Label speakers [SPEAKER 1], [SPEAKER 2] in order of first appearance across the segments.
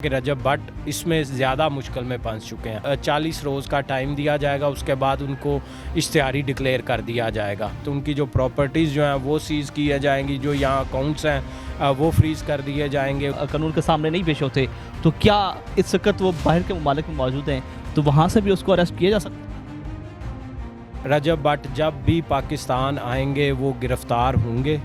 [SPEAKER 1] कि रजब भट्ट इसमें ज़्यादा मुश्किल में फंस चुके हैं। 40 रोज़ का टाइम दिया जाएगा, उसके बाद उनको इश्तिहारी डिक्लेयर कर दिया जाएगा। तो उनकी जो प्रॉपर्टीज़ जो हैं वो सीज़ किए जाएंगी, जो यहाँ अकाउंट्स हैं वो फ्रीज़ कर दिए जाएंगे।
[SPEAKER 2] कानून के सामने नहीं पेश होते तो क्या इस वक्त वो बाहर के ममालिक में मौजूद हैं तो वहाँ से भी उसको अरेस्ट किया जा सकता है?
[SPEAKER 1] रजब भट्ट जब भी पाकिस्तान आएंगे वो गिरफ़्तार होंगे।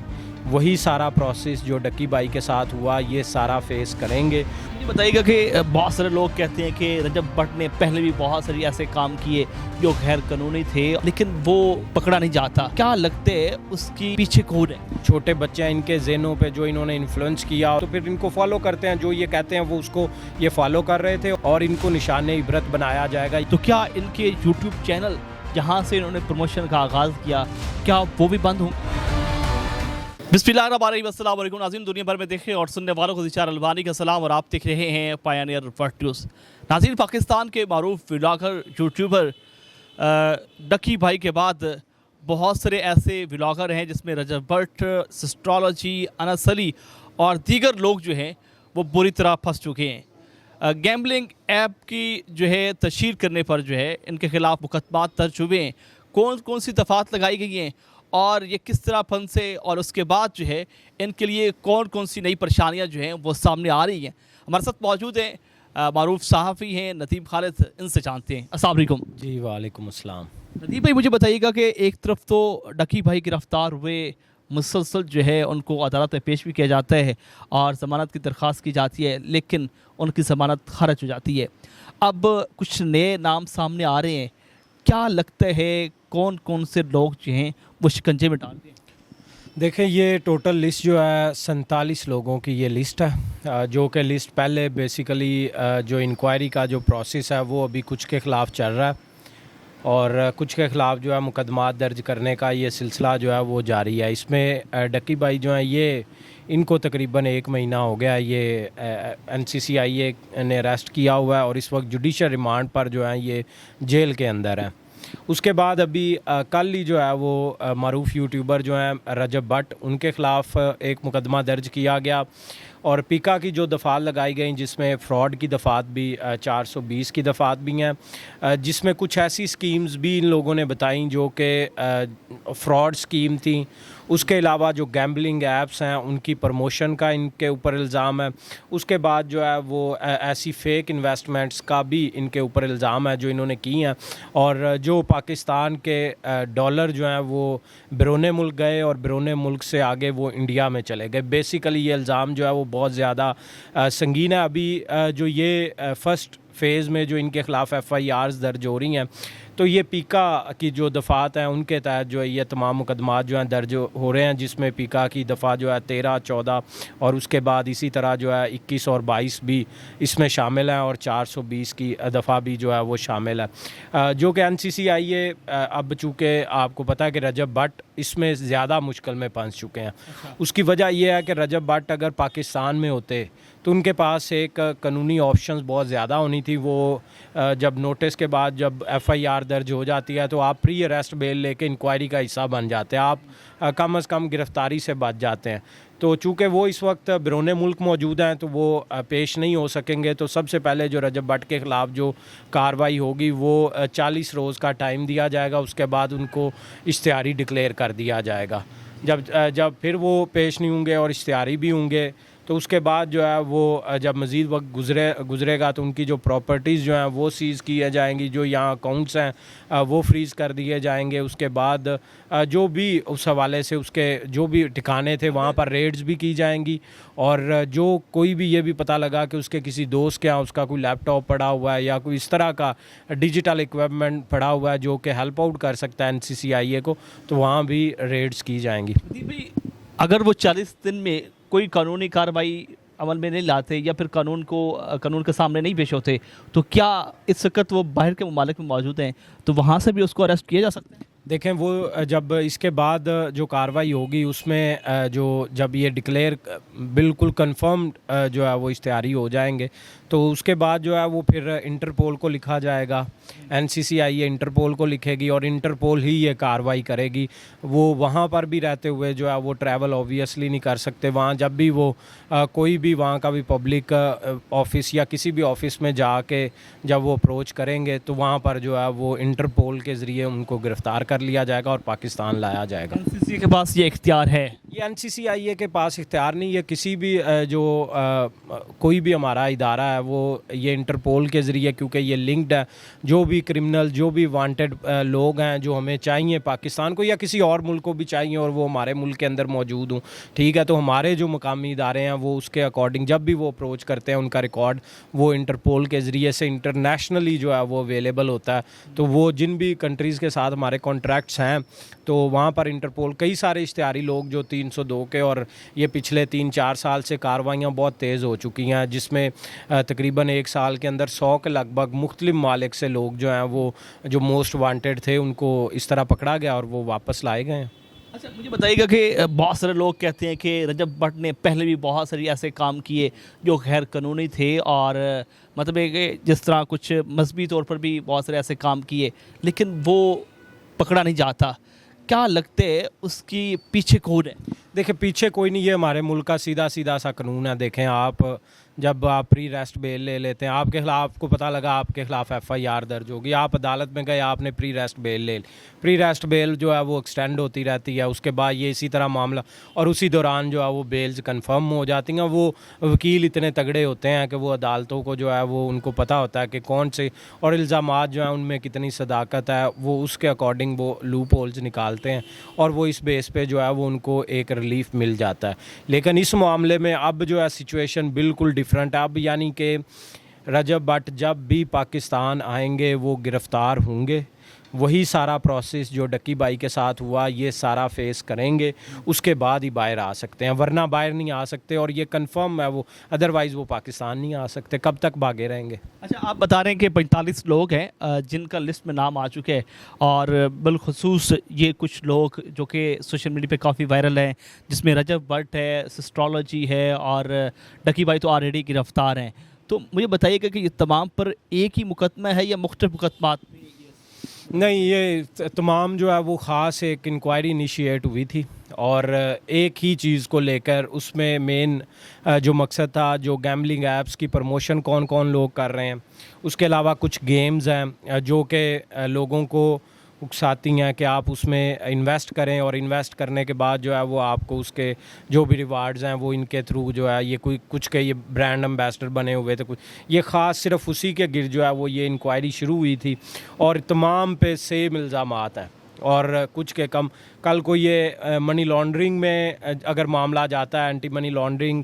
[SPEAKER 1] वही सारा प्रोसेस जो डक्की भाई के साथ हुआ ये सारा फेस करेंगे।
[SPEAKER 2] ये बताइएगा कि बहुत सारे लोग कहते हैं कि रजब भट्ट ने पहले भी बहुत सारे ऐसे काम किए जो गैर कानूनी थे, लेकिन वो पकड़ा नहीं जाता। क्या लगते है उसकी पीछे कौन है?
[SPEAKER 1] छोटे बच्चे हैं, इनके ज़हनों पे जो इन्होंने इन्फ्लुएंस किया तो फिर इनको फॉलो करते हैं। जो ये कहते हैं वो उसको ये फॉलो कर रहे थे और इनको निशाने इबरत बनाया जाएगा।
[SPEAKER 2] तो क्या इनके यूट्यूब चैनल जहाँ से इन्होंने प्रमोशन का आगाज़ किया क्या वो भी बंद होंगे? बिस्मिल्लाहिर्रहमानिर्रहीम। नाज़रीन, दुनिया भर में देखें और सुनने वालों को ज़िचार अलवानी का सलाम और आप देख रहे हैं पायनियर वर्ल्ड न्यूज़। नाज़रीन, पाकिस्तान के मारूफ व्लॉगर यूट्यूबर डक्की भाई के बाद बहुत सारे ऐसे व्लॉगर हैं जिसमें रजब भट्ट, सिस्ट्रोलॉजी, अनस अली और दीगर लोग जो हैं वो बुरी तरह फंस चुके हैं। गैम्बलिंग ऐप की जो है तशहीर करने पर जो है इनके खिलाफ मुकदमात दर्ज हुए हैं। कौन कौन सी दफ़ात लगाई गई हैं और ये किस तरह फंसे और उसके बाद जो है इनके लिए कौन कौन सी नई परेशानियां जो हैं वो सामने आ रही हैं। हमारे साथ मौजूद हैं मारूफ सहाफ़ी हैं नदीम खालिद, इनसे जानते हैं। अस्सलाम वालेकुम।
[SPEAKER 1] जी वालेकुम अस्सलाम।
[SPEAKER 2] नदीम भाई, मुझे बताइएगा कि एक तरफ तो डक्की भाई गिरफ़्तार हुए, मुसलसल जो है उनको अदालत में पेश भी किया जाता है और ज़मानत की दरख्वास्त की जाती है, लेकिन उनकी ज़मानत खारिज हो जाती है। अब कुछ नए नाम सामने आ रहे हैं, क्या लगता है कौन कौन से लोग जो हैं वो शिकंजे में डालते हैं?
[SPEAKER 1] देखें, ये टोटल लिस्ट जो है 47 लोगों की ये लिस्ट है, जो कि लिस्ट पहले बेसिकली जो इंक्वायरी का जो प्रोसेस है वो अभी कुछ के ख़िलाफ़ चल रहा है और कुछ के ख़िलाफ़ जो है मुकदमात दर्ज करने का ये सिलसिला जो है वो जारी है। इसमें डक्की भाई जो है ये इनको तकरीबन 1 महीना हो गया ये NCCIA ने अरेस्ट किया हुआ है और इस वक्त जुडिशल रिमांड पर जो है ये जेल के अंदर है। उसके बाद अभी कल ही जो है वो मारूफ यूट्यूबर जो हैं रजब भट्ट, उनके ख़िलाफ़ एक मुकदमा दर्ज किया गया और पीका की जो दफ़ात लगाई गई जिसमें फ़्रॉड की दफ़ात भी 420 की दफ़ात भी हैं, जिसमें कुछ ऐसी स्कीम्स भी इन लोगों ने बताई जो कि फ़्रॉड स्कीम थी। उसके अलावा जो गैम्बलिंग ऐप्स हैं उनकी प्रमोशन का इनके ऊपर इल्ज़ाम है। उसके बाद जो है वो ऐसी फ़ेक इन्वेस्टमेंट्स का भी इनके ऊपर इल्ज़ाम है जो इन्होंने की हैं और जो पाकिस्तान के डॉलर जो हैं वो बैरून मुल्क गए और बैरून मुल्क से आगे वो इंडिया में चले गए। बेसिकली ये इल्ज़ाम जो है वो बहुत ज़्यादा संगीन है। अभी जो ये फ़र्स्ट फेज़ में जो इनके ख़िलाफ़ FIRs दर्ज हो रही हैं तो ये पीका की जो दफ़ात हैं उनके तहत जो है ये तमाम मुकदमात जो हैं दर्ज हो रहे हैं, जिसमें पीका की दफ़ा जो है 13, 14 और उसके बाद इसी तरह जो है 21 और 22 भी इसमें शामिल हैं और 420 की दफ़ा भी जो है वो शामिल है। जो कि NCCIA अब चूँकि आपको पता है कि रजब भट्ट इसमें ज़्यादा मुश्किल में फंस चुके हैं। उसकी वजह यह है कि रजब भट्ट अगर पाकिस्तान में होते तो उनके पास एक कानूनी ऑप्शंस बहुत ज़्यादा होनी थी। वो जब नोटिस के बाद जब FIR दर्ज हो जाती है तो आप प्री अरेस्ट बेल लेके इंक्वायरी का हिस्सा बन जाते हैं, आप कम से कम गिरफ़्तारी से बच जाते हैं। तो चूँकि वो इस वक्त बैरून मुल्क मौजूद हैं तो वो पेश नहीं हो सकेंगे। तो सबसे पहले जो रजब भट्ट के ख़िलाफ़ जो कार्रवाई होगी वो 40 रोज़ का टाइम दिया जाएगा, उसके बाद उनको इश्तिहारी डिक्लेयर कर दिया जाएगा। जब फिर वो पेश नहीं होंगे और इश्तिहारी भी होंगे तो उसके बाद जो है वो जब मज़ीद वक्त गुज़रेगा तो उनकी जो प्रॉपर्टीज़ जो हैं वो सीज़ किए जाएंगी, जो यहाँ अकाउंट्स हैं वो फ्रीज़ कर दिए जाएंगे। उसके बाद जो भी उस हवाले से उसके जो भी ठिकाने थे वहाँ पर रेड्स भी की जाएंगी और जो कोई भी ये भी पता लगा कि उसके किसी दोस्त के यहाँ उसका कोई लैपटॉप पड़ा हुआ है या कोई इस तरह का डिजिटल इक्विपमेंट पड़ा हुआ है जो कि हेल्प आउट कर सकता है NCCIA को, तो वहाँ भी रेड्स की जाएंगी।
[SPEAKER 2] अगर वो 40 दिन में कोई कानूनी कार्रवाई अमल में नहीं लाते या फिर कानून के सामने नहीं पेश होते तो क्या इस वक्त वो बाहर के ममालिक में मौजूद हैं तो वहाँ से भी उसको अरेस्ट किया जा सकता है?
[SPEAKER 1] देखें वो जब इसके बाद जो कार्रवाई होगी उसमें जो जब ये डिक्लेयर बिल्कुल कंफर्म जो है वो इश्तिहारी हो जाएंगे तो उसके बाद जो है वो फिर इंटरपोल को लिखा जाएगा। एनसीसीआई ये इंटरपोल को लिखेगी और इंटरपोल ही ये कार्रवाई करेगी। वो वहाँ पर भी रहते हुए जो है वो ट्रैवल ऑब्वियसली नहीं कर सकते। वहाँ जब भी वो कोई भी वहाँ का भी पब्लिक ऑफिस या किसी भी ऑफिस में जाके जब वो अप्रोच करेंगे तो वहाँ पर जो है वो इंटरपोल के ज़रिए उनको गिरफ़्तार कर लिया जाएगा और पाकिस्तान लाया जाएगा।
[SPEAKER 2] एनसीसी के पास ये इख्तियार है?
[SPEAKER 1] ये एनसीसीआई के पास इख्तियार नहीं, ये किसी भी कोई भी हमारा इदारा है वो ये इंटरपोल के ज़रिए, क्योंकि ये लिंक्ड है, जो भी क्रिमिनल जो भी वांटेड लोग हैं जो हमें चाहिए पाकिस्तान को या किसी और मुल्क को भी चाहिए और वो हमारे मुल्क के अंदर मौजूद हों, ठीक है, तो हमारे जो मकामी इदारे हैं वो उसके अकॉर्डिंग जब भी वो अप्रोच करते हैं उनका रिकॉर्ड वो इंटरपोल के ज़रिए से इंटरनेशनली जो है वो अवेलेबल होता है। तो वो जिन भी कंट्रीज़ के साथ हमारे कॉन्ट्रैक्ट्स हैं तो वहाँ पर इंटरपोल कई सारे इश्तिहारी लोग जो 302 के और ये पिछले 3-4 साल से कार्रवाइयाँ बहुत तेज़ हो चुकी हैं जिसमें तकरीबन 1 साल के अंदर 100 के लगभग मुख्तलिफ मालिक से लोग जो हैं वो जो मोस्ट वांटेड थे उनको इस तरह पकड़ा गया और वो वापस लाए गए हैं।
[SPEAKER 2] अच्छा, मुझे बताइएगा कि बहुत सारे लोग कहते हैं कि रजब भट्ट ने पहले भी बहुत सारी ऐसे काम किए जो गैर कानूनी थे और मतलब है कि जिस तरह कुछ मजहबी तौर पर भी बहुत सारे ऐसे काम किए लेकिन वो पकड़ा नहीं जाता। क्या लगते है उसकी पीछे कौन है?
[SPEAKER 1] देखिए पीछे कोई नहीं, ये हमारे मुल्क का सीधा सीधा सा कानून है। देखें आप जब आप प्री रेस्ट बेल ले लेते हैं, आपके खिलाफ आपको पता लगा आपके खिलाफ एफआईआर दर्ज होगी, आप अदालत में गए, आपने प्री रेस्ट बेल ले ली, प्री रेस्ट बेल जो है वो एक्सटेंड होती रहती है, उसके बाद ये इसी तरह मामला और उसी दौरान जो है वो बेल्स कंफर्म हो जाती हैं। वो वकील इतने तगड़े होते हैं कि वो अदालतों को जो है वो उनको पता होता है कि कौन से और इल्ज़ामात जो हैं उनमें कितनी सदाकत है, वो उसके अकॉर्डिंग वो लूप होल्स निकालते हैं और वो इस बेस पे जो है वो उनको एक रिलीफ मिल जाता है। लेकिन इस मामले में अब जो है सिचुएशन बिल्कुल डिफरेंट है। अब यानी कि रजब भट्ट जब भी पाकिस्तान आएंगे वो गिरफ़्तार होंगे, वही सारा प्रोसेस जो डक्की भाई के साथ हुआ ये सारा फेस करेंगे, उसके बाद ही बाहर आ सकते हैं, वरना बाहर नहीं आ सकते और ये कंफर्म है वो, अदरवाइज़ वो पाकिस्तान नहीं आ सकते। कब तक भागे रहेंगे?
[SPEAKER 2] अच्छा, आप बता रहे हैं कि 45 लोग हैं जिनका लिस्ट में नाम आ चुके हैं और बिलखसूस ये कुछ लोग जो कि सोशल मीडिया पे काफ़ी वायरल हैं जिसमें रजब भट्ट है, सिस्ट्रोलॉजी है और डक्की भाई तो ऑलरेडी गिरफ्तार हैं। तो मुझे बताइएगा कि ये तमाम पर एक ही मुकदमा है या मुख्तलिफ मुकदमात?
[SPEAKER 1] नहीं, ये तमाम जो है वो ख़ास एक इंक्वायरी इनिशिएट हुई थी और एक ही चीज़ को लेकर उसमें मेन जो मकसद था जो गैम्बलिंग ऐप्स की प्रमोशन कौन कौन लोग कर रहे हैं, उसके अलावा कुछ गेम्स हैं जो कि लोगों को उकसाती हैं कि आप उसमें इन्वेस्ट करें और इन्वेस्ट करने के बाद जो है वो आपको उसके जो भी रिवार्ड्स हैं वो इनके थ्रू जो है ये कोई कुछ के ये ब्रांड एम्बेसडर बने हुए थे, कुछ ये ख़ास सिर्फ उसी के गिर जो है वो ये इंक्वायरी शुरू हुई थी और तमाम पे सेम इल्ज़ामात हैं और कुछ के कम। कल को ये मनी लॉन्ड्रिंग में अगर मामला जाता है, anti money laundering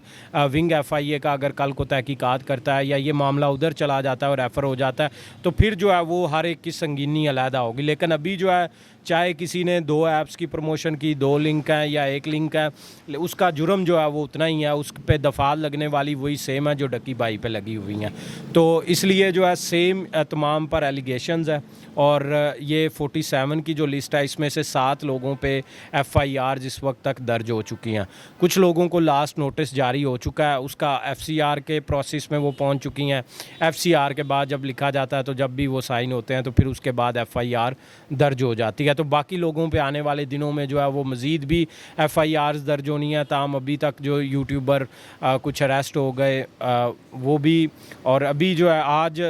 [SPEAKER 1] wing FIA का अगर कल को तहकीकात करता है या ये मामला उधर चला जाता है और रेफ़र हो जाता है तो फिर जो है वो हर एक की संगीनी अलहदा होगी। लेकिन अभी जो है चाहे किसी ने 2 ऐप्स की प्रमोशन की, 2 लिंक हैं या 1 लिंक है, उसका जुर्म जो है वो उतना ही है, उस पे दफ़ात लगने वाली वही सेम है जो डक्की भाई पे लगी हुई हैं। तो इसलिए जो है सेम तमाम पर एलिगेशंस है और ये 47 की जो लिस्ट है इसमें से 7 लोगों पे एफआईआर जिस वक्त तक दर्ज हो चुकी हैं। कुछ लोगों को लास्ट नोटिस जारी हो चुका है, उसका एफसीआर के प्रोसेस में वो पहुंच चुकी हैं। एफसीआर के बाद जब लिखा जाता है तो जब भी वो साइन होते हैं तो फिर उसके बाद एफआईआर दर्ज हो जाती है। तो बाकी लोगों पे आने वाले दिनों में जो है वो मज़ीद भी एफआईआर्स दर्ज होनी है। ताम अभी तक जो यूट्यूबर कुछ अरेस्ट हो गए वो भी, और अभी जो है आज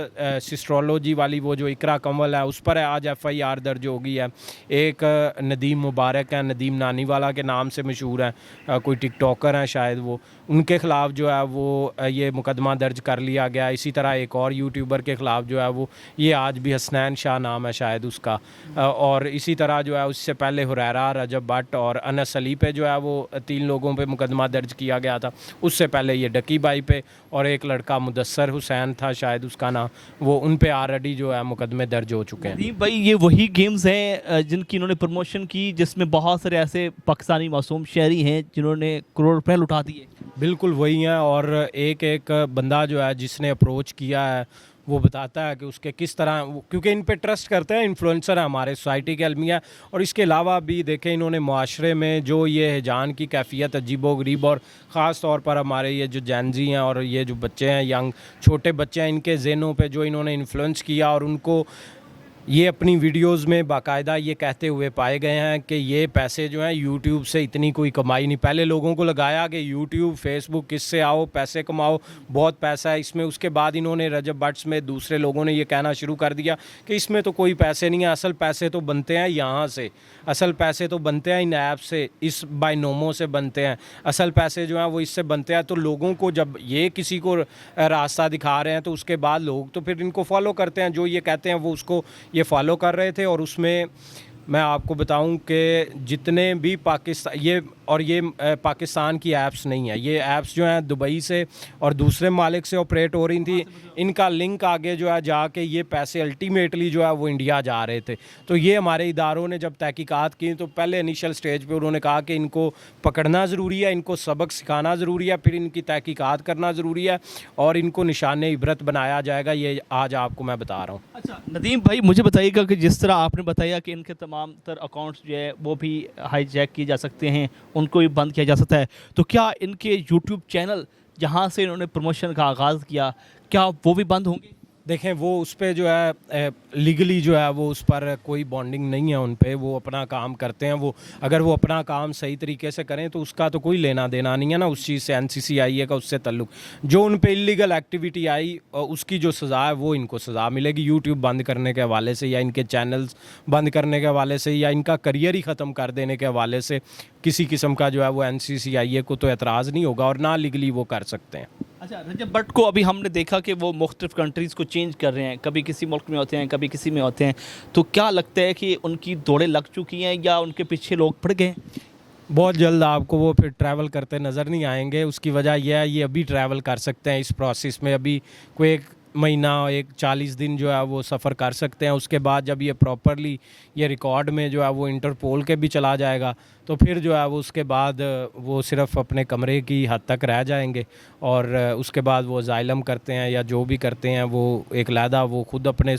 [SPEAKER 1] सिस्ट्रोलॉजी वाली वो जो इकरा कंवल है उस पर है आज एफआईआर दर्ज हो गई है। एक नदीम मुबारक है, नदीम नानीवाला के नाम से मशहूर है, कोई टिकटॉकर हैं शायद, वो उनके ख़िलाफ़ जो है वो ये मुकदमा दर्ज कर लिया गया। इसी तरह एक और यूट्यूबर के ख़िलाफ़ जो है वो ये आज भी हसनैन शाह नाम है शायद उसका, और इसी तरह जो है उससे पहले हुरैरा, रजब भट्ट और अनस अली पे जो है वो 3 लोगों पे मुकदमा दर्ज किया गया था। उससे पहले ये डक्की भाई पे और एक लड़का मुदस्सर हुसैन था शायद उसका नाम, वो उन पे ऑलरेडी जो है मुकदमे दर्ज हो चुके हैं।
[SPEAKER 2] भाई ये वही गेम्स हैं जिनकी इन्होंने प्रमोशन की जिसमें बहुत सारे ऐसे पाकिस्तानी मासूम शहरी हैं जिन्होंने करोड़ रुपए लुटा दिए?
[SPEAKER 1] बिल्कुल वही हैं। और एक एक बंदा जो है जिसने अप्रोच किया है वो बताता है कि उसके किस तरह क्योंकि इन पे ट्रस्ट करते हैं, इन्फ्लुएंसर है हमारे सोसाइटी के अलमिया। और इसके अलावा भी देखें इन्होंने मुआशरे में जो ये हिजान की कैफियत अजीबो गरीब, और ख़ास तौर पर हमारे ये जो जैनजी हैं और ये जो बच्चे हैं यंग छोटे बच्चे हैं, इनके जहनों पे जो इन्होंने इन्फ्लुएंस किया, और उनको ये अपनी वीडियोस में बाकायदा ये कहते हुए पाए गए हैं कि ये पैसे जो हैं यूट्यूब से इतनी कोई कमाई नहीं। पहले लोगों को लगाया कि यूट्यूब फेसबुक किससे आओ पैसे कमाओ, बहुत पैसा है इसमें। उसके बाद इन्होंने रजब बट्स में दूसरे लोगों ने ये कहना शुरू कर दिया कि इसमें तो कोई पैसे नहीं है, असल पैसे तो बनते हैं यहाँ से, असल पैसे तो बनते हैं इन ऐप से, इस बाइनोमो से बनते हैं, असल पैसे जो हैं वो इससे बनते हैं। तो लोगों को जब ये किसी को रास्ता दिखा रहे हैं तो उसके बाद लोग तो फिर इनको फॉलो करते हैं, जो ये कहते हैं वो उसको ये फॉलो कर रहे थे। और उसमें मैं आपको बताऊं कि जितने भी पाकिस्तान ये पाकिस्तान की ऐप्स नहीं है, ये ऐप्स जो हैं दुबई से और दूसरे मालिक से ऑपरेट हो रही थी, इनका लिंक आगे जो है जाके ये पैसे अल्टीमेटली जो है वो इंडिया जा रहे थे। तो ये हमारे इदारों ने जब तहकीकात की तो पहले इनिशियल स्टेज पे उन्होंने कहा कि इनको पकड़ना ज़रूरी है, इनको सबक सिखाना ज़रूरी है, फिर इनकी तहकीकात करना ज़रूरी है और इनको निशान इबरत बनाया जाएगा। ये आज आपको मैं बता रहा हूँ।
[SPEAKER 2] अच्छा नदीम भाई, मुझे बताइएगा कि जिस तरह आपने बताया कि इनके तमाम तर अकाउंट्स जो है वो भी हाईजैक किए जा सकते हैं, उनको भी बंद किया जा सकता है, तो क्या इनके यूट्यूब चैनल जहां से इन्होंने प्रमोशन का आगाज़ किया, क्या वो भी बंद होंगे?
[SPEAKER 1] देखें वो उस पर जो है लीगली जो है वो उस पर कोई बॉन्डिंग नहीं है उन पे, वो अपना काम करते हैं। वो अगर वो अपना काम सही तरीके से करें तो उसका तो कोई लेना देना नहीं है ना उस चीज़ से, NCCIA का उससे ताल्लुक। जो उन पे इलीगल एक्टिविटी आई उसकी जो सज़ा है वो इनको सज़ा मिलेगी, यूट्यूब बंद करने के हवाले से या इनके चैनल्स बंद करने के हवाले से या इनका करियर ही ख़त्म कर देने के हवाले से किसी किस्म का जो है वो NCCIA को तो एतराज़ नहीं होगा और ना लीगली वो कर सकते हैं।
[SPEAKER 2] अच्छा रजब भट्ट को अभी हमने देखा कि वो मुख्तलिफ कंट्रीज़ को चेंज कर रहे हैं, कभी किसी मुल्क में होते हैं कभी किसी में होते हैं, तो क्या लगता है कि उनकी दौड़ें लग चुकी हैं या उनके पीछे लोग पड़ गए?
[SPEAKER 1] बहुत जल्द आपको वो फिर ट्रैवल करते नज़र नहीं आएंगे। उसकी वजह यह है ये अभी ट्रैवल कर सकते हैं इस प्रोसेस में, अभी कोई एक महीना एक 40 दिन जो है वो सफ़र कर सकते हैं। उसके बाद जब ये प्रॉपरली ये रिकॉर्ड में जो है वो इंटरपोल के भी चला जाएगा तो फिर जो है वो उसके बाद वो सिर्फ अपने कमरे की हद तक रह जाएंगे और उसके बाद वो अजाइलम करते हैं या जो भी करते हैं वो एक लहदा वो खुद अपने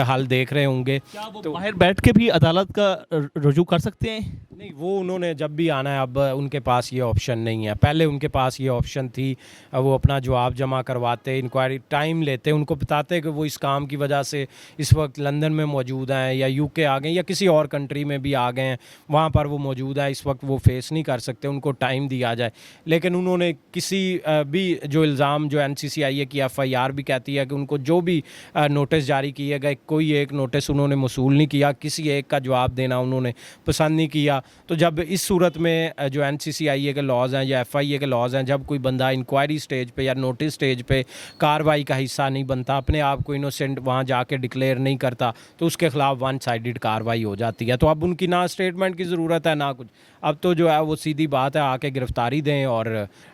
[SPEAKER 1] हल देख रहे होंगे।
[SPEAKER 2] क्या वो
[SPEAKER 1] तो
[SPEAKER 2] बाहर बैठ के भी अदालत का रुजू कर सकते हैं?
[SPEAKER 1] नहीं, वो उन्होंने जब भी आना है अब उनके पास ये ऑप्शन नहीं है। पहले उनके पास ये ऑप्शन थी, वो अपना जवाब जमा करवाते, इंक्वायरी टाइम लेते, उनको बताते कि वो इस काम की वजह से इस वक्त लंदन में मौजूद हैं या UK आ गए या किसी और कंट्री में भी आ गए हैं, वहाँ पर वो मौजूद है, इस वक्त वो फेस नहीं कर सकते, उनको टाइम दिया जाए। लेकिन उन्होंने किसी भी जो इल्ज़ाम जो NCCIA की FIR भी कहती है कि उनको जो भी नोटिस जारी किए गए, कोई एक नोटिस उन्होंने मसूल नहीं किया, किसी एक का जवाब देना उन्होंने पसंद नहीं किया। तो जब इस सूरत में जो NCCIA के लॉज हैं या FIA के लॉज हैं, जब कोई बंदा इंक्वायरी स्टेज पे या नोटिस स्टेज पे कार्रवाई का हिस्सा नहीं बनता, अपने आप को इनोसेंट वहाँ जाके डिक्लेयर नहीं करता, तो उसके ख़िलाफ़ वन साइडेड कार्रवाई हो जाती है। तो अब उनकी ना स्टेटमेंट की ज़रूरत है ना कुछ, अब तो जो है वो सीधी बात है आके गिरफ्तारी दें और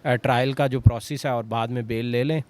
[SPEAKER 1] ट्रायल का जो प्रोसेस है और बाद में बेल ले लें।